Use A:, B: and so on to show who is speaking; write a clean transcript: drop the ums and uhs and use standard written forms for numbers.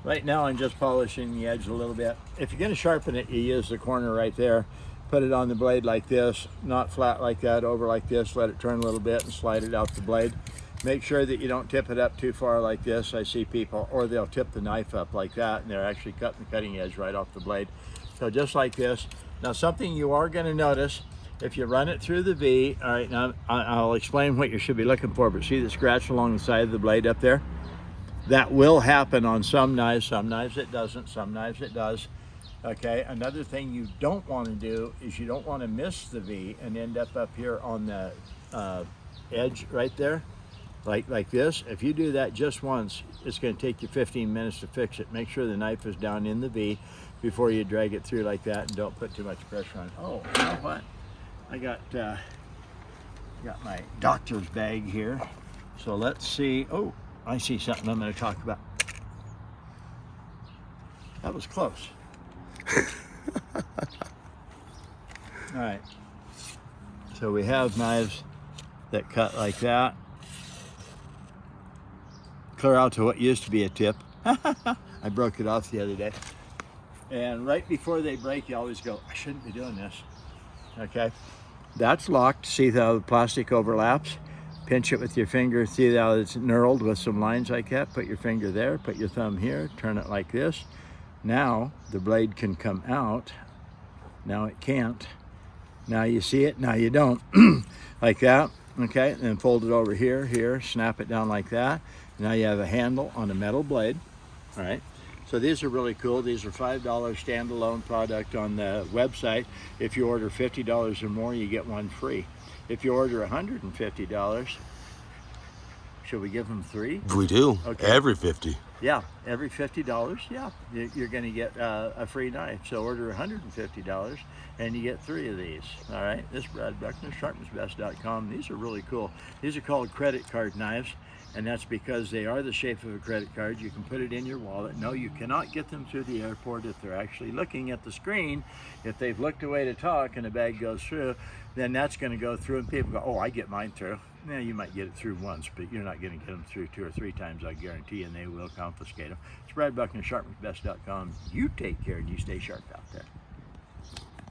A: Right now I'm just polishing the edge a little bit. If you're going to sharpen it, you use the corner right there. Put it on the blade like this, not flat like that, over like this. Let it turn a little bit and slide it out the blade. Make sure that you don't tip it up too far like this. I see people, or they'll tip the knife up like that and they're actually cutting the cutting edge right off the blade. So just like this. Now something you are going to notice, if you run it through the V, all right, now I'll explain what you should be looking for, but see the scratch along the side of the blade up there? That will happen on some knives it doesn't, some knives it does. Okay, another thing you don't want to do is you don't want to miss the V and end up here on the edge right there, like this. If you do that just once, it's going to take you 15 minutes to fix it. Make sure the knife is down in the V before you drag it through like that, and don't put too much pressure on it. Oh, you know what? I got my doctor's bag here. So let's see. Oh, I see something I'm going to talk about. That was close. All right. So we have knives that cut like that. Clear out to what used to be a tip. I broke it off the other day. And right before they break, you always go, I shouldn't be doing this. Okay. That's locked. See how the plastic overlaps? Pinch it with your finger. See how it's knurled with some lines like that? Put your finger there, put your thumb here, turn it like this. Now the blade can come out. Now it can't. Now you see it, now you don't. Like that, okay? And then fold it over here, snap it down like that. Now you have a handle on a metal blade, all right? So these are really cool. These are $5 standalone product on the website. If you order $50 or more, you get one free. If you order $150, should we give them 3?
B: We do.
A: Okay.
B: Every 50.
A: Yeah, every $50, yeah, you're going to get a free knife. So order $150 and you get 3 of these. All right, this is Brad Buckner, sharpensbest.com. These are really cool. These are called credit card knives, and that's because they are the shape of a credit card. You can put it in your wallet. No, you cannot get them through the airport if they're actually looking at the screen. If they've looked away to talk and the bag goes through, then that's going to go through and people go, oh, I get mine through. Yeah, you might get it through once, but you're not going to get them through 2 or 3 times, I guarantee, and they will confiscate them. It's Brad Buckner, sharpensbest.com. You take care and you stay sharp out there.